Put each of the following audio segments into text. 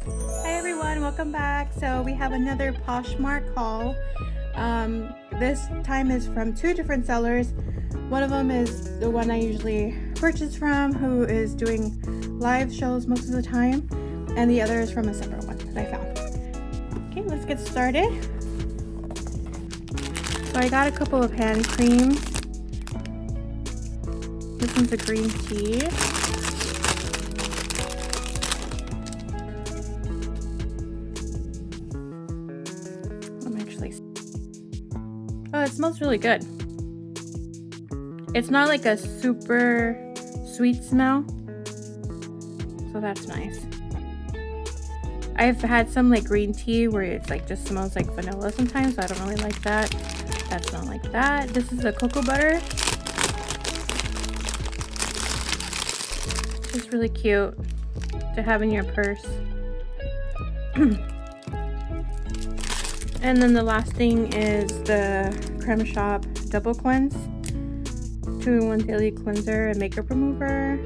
Hi everyone, welcome back. So we have another Poshmark haul. This time is from two different sellers. One of them is the one I usually purchase from, who is doing live shows most of the time, and the other is from a separate one that I found. Okay, let's get started. So I got a couple of hand creams. This one's a green tea. Oh, it smells really good. It's not like a super sweet smell, so that's nice. I've had some like green tea where it's like just smells like vanilla sometimes, so I don't really like that. That's not like that. This is a cocoa butter. It's really cute to have in your purse. And then the last thing is the Creme Shop Double Cleanse 2-in-1 Daily Cleanser and Makeup Remover.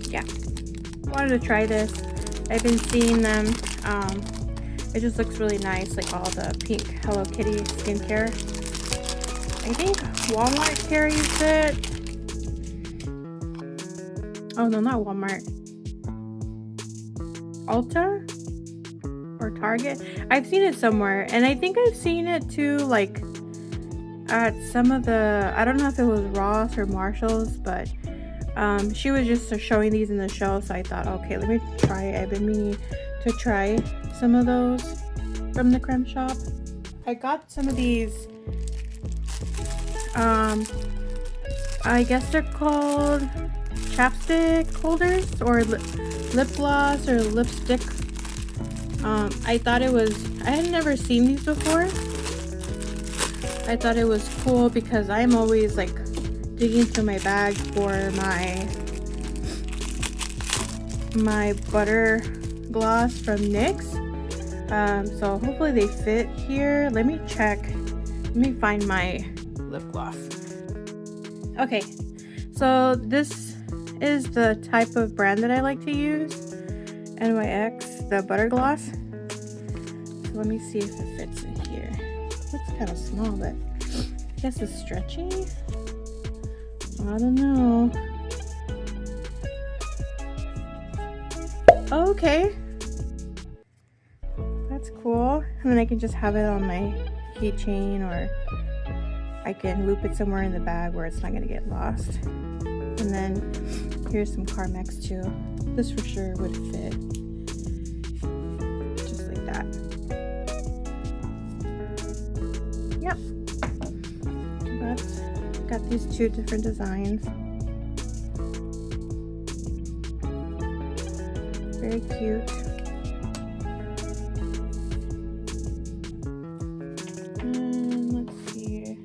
Yeah, wanted to try this. I've been seeing them. It just looks really nice, like all the pink Hello Kitty skincare. I think Walmart carries it. Oh no, not Walmart. Ulta or Target. I've seen it somewhere, and I think I've seen it too, like at some of the, I don't know if it was Ross or Marshall's, but she was just showing these in the show, so I thought, okay, let me try it. I've been meaning to try some of those from the Creme Shop. I got some of these, I guess they're called chapstick holders or lip gloss or lipstick. I thought it was, I had never seen these before. I thought it was cool because I'm always like digging through my bag for my butter gloss from NYX. So hopefully they fit here. Let me check. Let me find my lip gloss. Okay, so this is the type of brand that I like to use, NYX, the butter gloss. So let me see if it fits in here. It looks kind of small, but I guess it's stretchy. I don't know. Oh, okay, that's cool. I mean, I can just have it on my keychain, or I can loop it somewhere in the bag where it's not gonna get lost. And then here's some Carmex too. This for sure would fit. Just like that. Yep. But got these two different designs. Very cute. And let's see.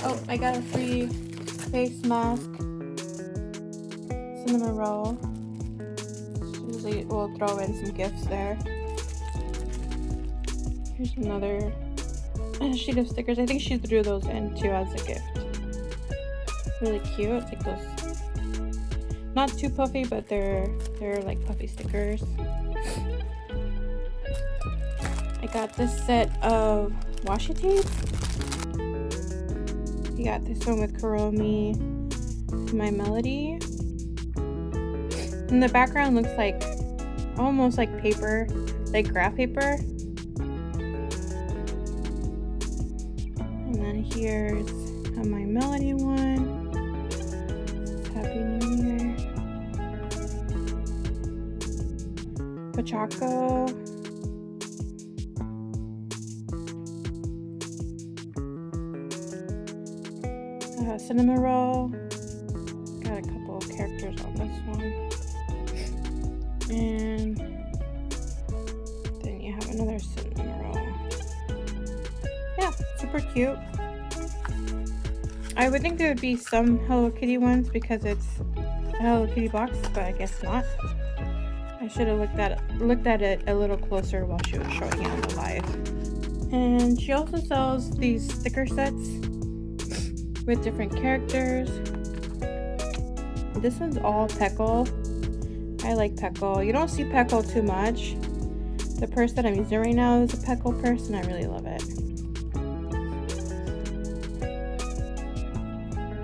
Oh, I got a free face mask. Cinnamon roll. Usually we'll throw in some gifts there. Here's another sheet of stickers. I think she threw those in too as a gift. Really cute. It's like those, not too puffy, but they're like puffy stickers. I got this set of washi tape. You got this one with Kuromi, My Melody. And the background looks like almost like paper, like graph paper. And then here's a My Melody one. Happy New Year. Pachaco. Cinnamon roll. Got a couple of characters on this one. And then you have another cinnamon roll. Yeah, super cute. I would think there would be some Hello Kitty ones because it's a Hello Kitty box, but I guess not. I should have looked at it a little closer while she was showing it on the live. And she also sells these sticker sets with different characters. This one's all Peckle. I like Peckle. You don't see Peckle too much. The purse that I'm using right now is a Peckle purse, and I really love it.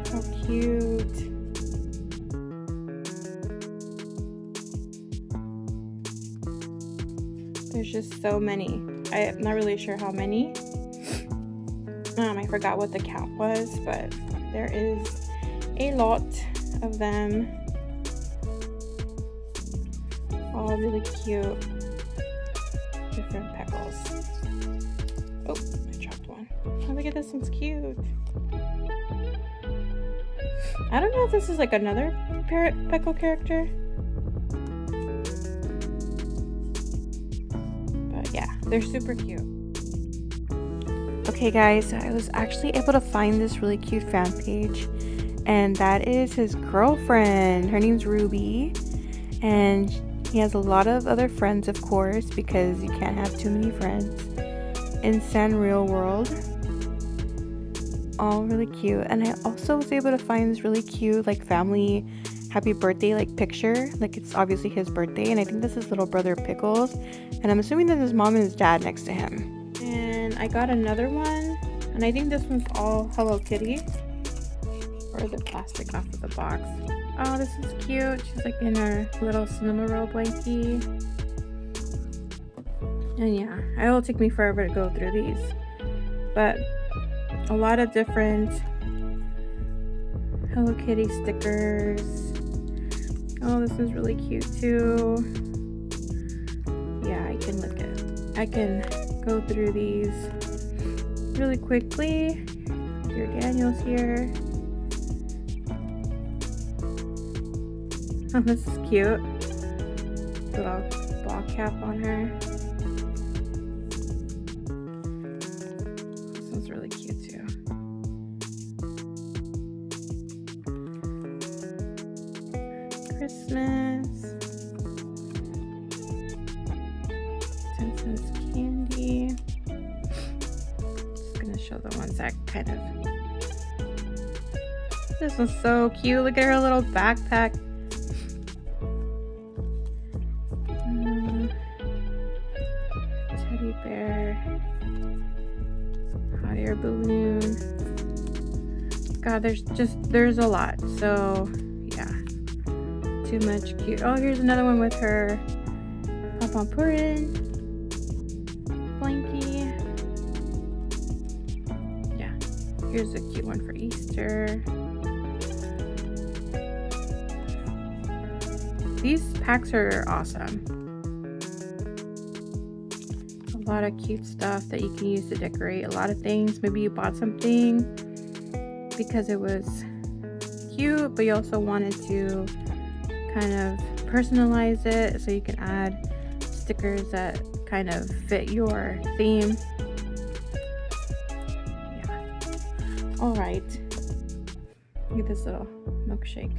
How cute. There's just so many. I'm not really sure how many. I forgot what the count was, but there is a lot of them. All really cute. Different Peckles. Oh, I dropped one. Oh, look at this one's cute. I don't know if this is like another Peckle character. But yeah, they're super cute. Okay guys, I was actually able to find this really cute fan page, and that is his girlfriend. Her name's Ruby, and he has a lot of other friends, of course, because you can't have too many friends in Sanrio world. All really cute. And I also was able to find this really cute like family happy birthday like picture. Like it's obviously his birthday, and I think this is little brother Pickles, and I'm assuming that his mom and his dad next to him. And I got another one, and I think this one's all Hello Kitty, or the plastic off of the box. Oh, this is cute. She's like in her little cinema roll blankie. And yeah, it will take me forever to go through these, but a lot of different Hello Kitty stickers. Oh, this is really cute too. Yeah, I can go through these really quickly. Dear Daniel's here. Oh, this is cute. Little ball cap on her. This one's really cute too. Christmas. 10 cents candy. Just gonna show the ones that kind of. This one's so cute. Look at her little backpack. Teddy bear. Hot air balloon. God, there's a lot. So yeah, too much cute. Oh, here's another one with her Papa Purin blankie. Yeah, here's a cute one for Easter. These packs are awesome. A lot of cute stuff that you can use to decorate a lot of things. Maybe you bought something because it was cute, but you also wanted to kind of personalize it, so you can add stickers that kind of fit your theme. Yeah. All right. Look at this little milkshake.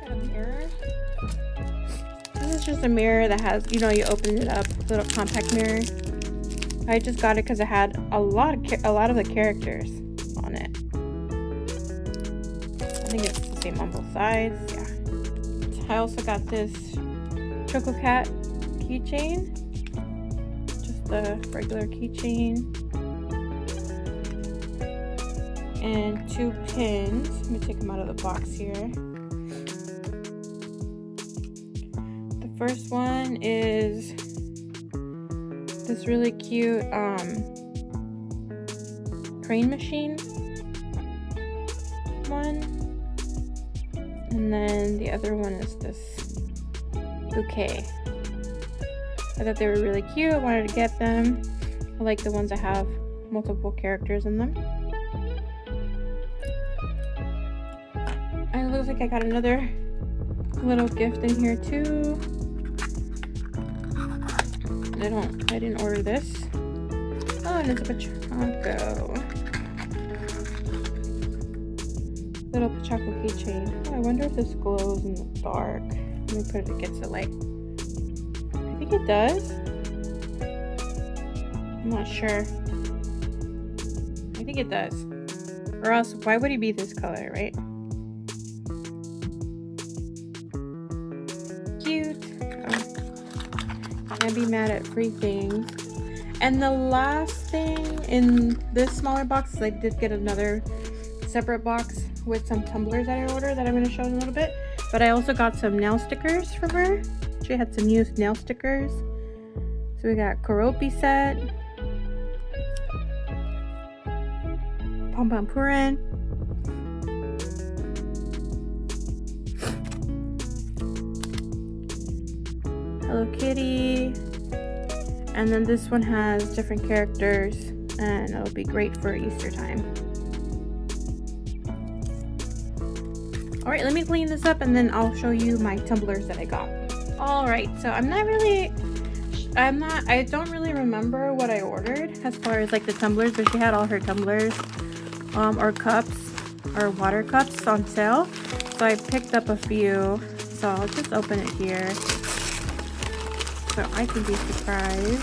A mirror. This is just a mirror that has, you open it up, little compact mirror. I just got it because it had a lot of the characters on it. I think it's the same on both sides. Yeah. I also got this Choco Cat keychain, just the regular keychain, and 2 pins. Let me take them out of the box here. First one is this really cute crane machine one, and then the other one is this bouquet. I thought they were really cute. I wanted to get them. I like the ones that have multiple characters in them. And it looks like I got another little gift in here too. I didn't order this. Oh, and it's a Pachaco. Little Pachaco keychain. Oh, I wonder if this glows in the dark. Let me put it against the light. I think it does. I'm not sure. I think it does. Or else, why would he be this color, right? can't be mad at free things. And the last thing in this smaller box is I did get another separate box with some tumblers that I ordered that I'm going to show in a little bit. But I also got some nail stickers from her. She had some used nail stickers. So we got Koropi set, Pom Pom Purin, Hello Kitty, and then this one has different characters, and it'll be great for Easter time. Alright, let me clean this up and then I'll show you my tumblers that I got. Alright, so I don't really remember what I ordered as far as like the tumblers, but she had all her tumblers or cups or water cups on sale. So I picked up a few. So I'll just open it here so I can be surprised.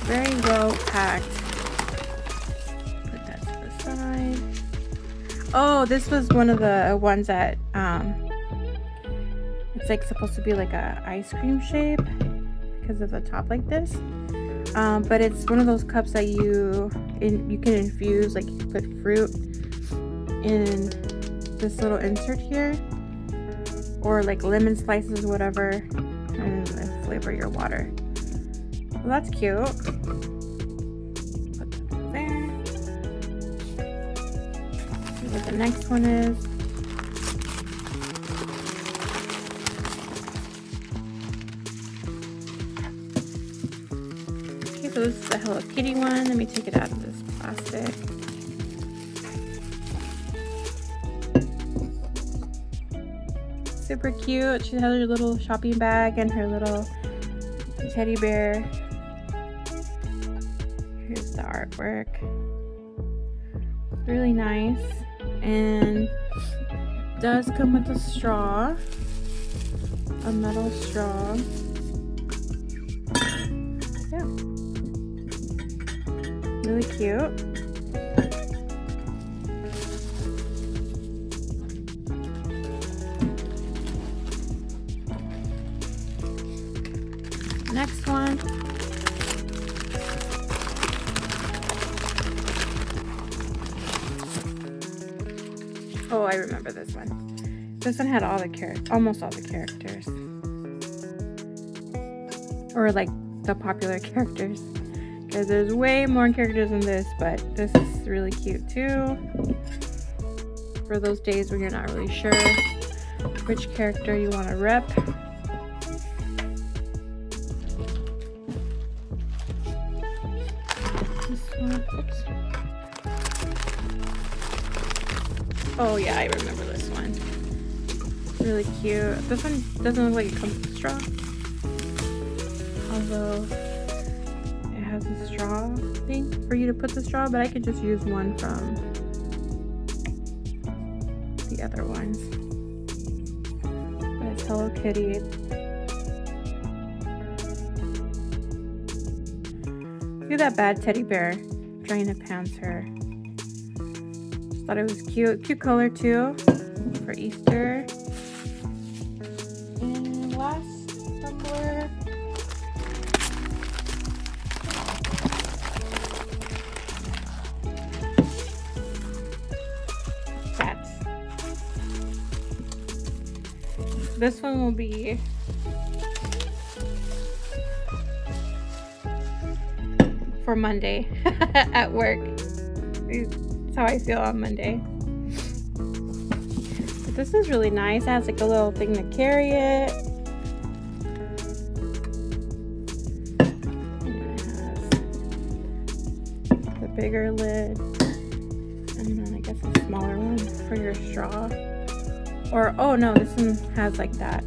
Very well packed. Put that to the side. Oh, this was one of the ones that it's like supposed to be like a ice cream shape because of the top like this. But it's one of those cups that you can infuse, like you put fruit in this little insert here, or like lemon slices, whatever, and flavor your water. Well, that's cute. Put that there. See what the next one is. Okay, so this is the Hello Kitty one. Let me take it out of this plastic. Super cute. She has her little shopping bag and her little teddy bear. Here's the artwork. Really nice. And does come with a straw. A metal straw. Yeah. Really cute. Next one. Oh, I remember this one. This one had all the almost all the characters. Or like the popular characters. Because there's way more characters in this, but this is really cute too. For those days when you're not really sure which character you want to rep. Oops. Oh yeah, I remember this one. Really cute. This one doesn't look like it comes with a straw. Although it has a straw thing for you to put the straw, but I could just use one from the other ones. But it's Hello Kitty. Look at that bad teddy bear trying to pants her. Just thought it was cute. Cute color too for Easter. And last tumbler. Cats. This one will be for Monday at work. That's how I feel on Monday. But this is really nice. It has like a little thing to carry it. And it has the bigger lid. And then I guess a smaller one for your straw. Or, oh no, this one has like that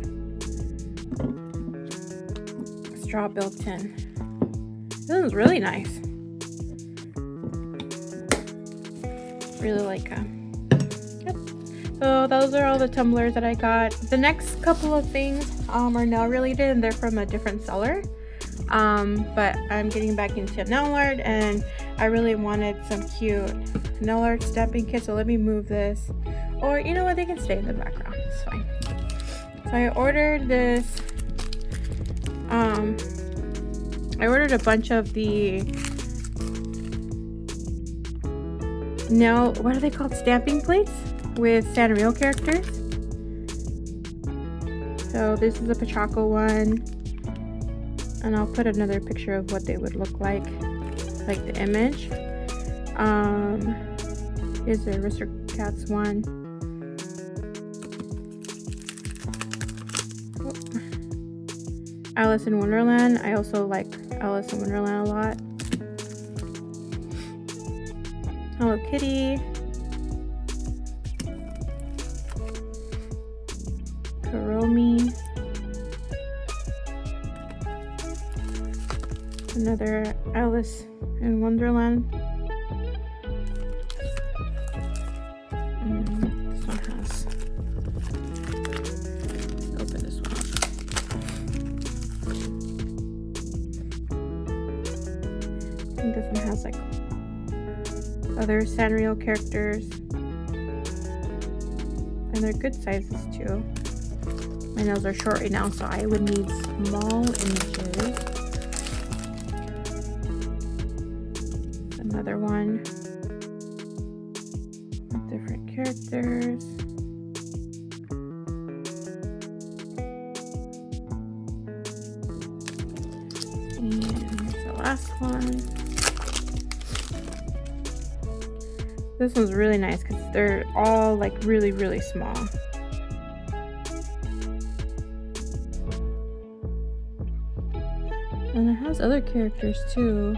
straw built in. This one's really nice. Really like them. Yep. So those are all the tumblers that I got. The next couple of things are nail related and they're from a different seller. But I'm getting back into nail art and I really wanted some cute nail art stamping kits. So let me move this. Or you know what, they can stay in the background. It's fine. So I ordered this I ordered a bunch of the nail, what are they called? Stamping plates with Sanrio characters. So this is a Poshmark one. And I'll put another picture of what they would look like the image. Here's the Aristocats one. Alice in Wonderland. I also like Alice in Wonderland a lot. Hello Kitty. Kuromi. Another Alice in Wonderland. This one has. Let's open this one up. I think this one has like other Sanrio characters, and they're good sizes too. My nails are short right now, so I would need small images. Another one with different characters. And the last one. This one's really nice because they're all like really, really small. And it has other characters too.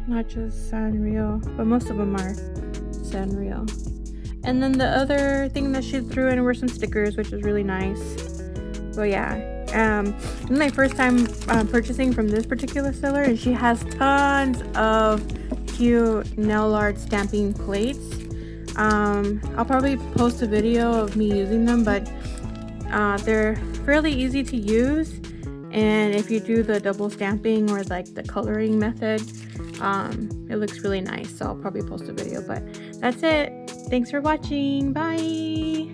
Not just Sanrio, but most of them are Sanrio. And then the other thing that she threw in were some stickers, which is really nice. But yeah, this is my first time purchasing from this particular seller, and she has tons of cute nail art stamping plates. I'll probably post a video of me using them, but they're fairly easy to use. And if you do the double stamping or like the coloring method, it looks really nice. So I'll probably post a video, but that's it. Thanks for watching. Bye.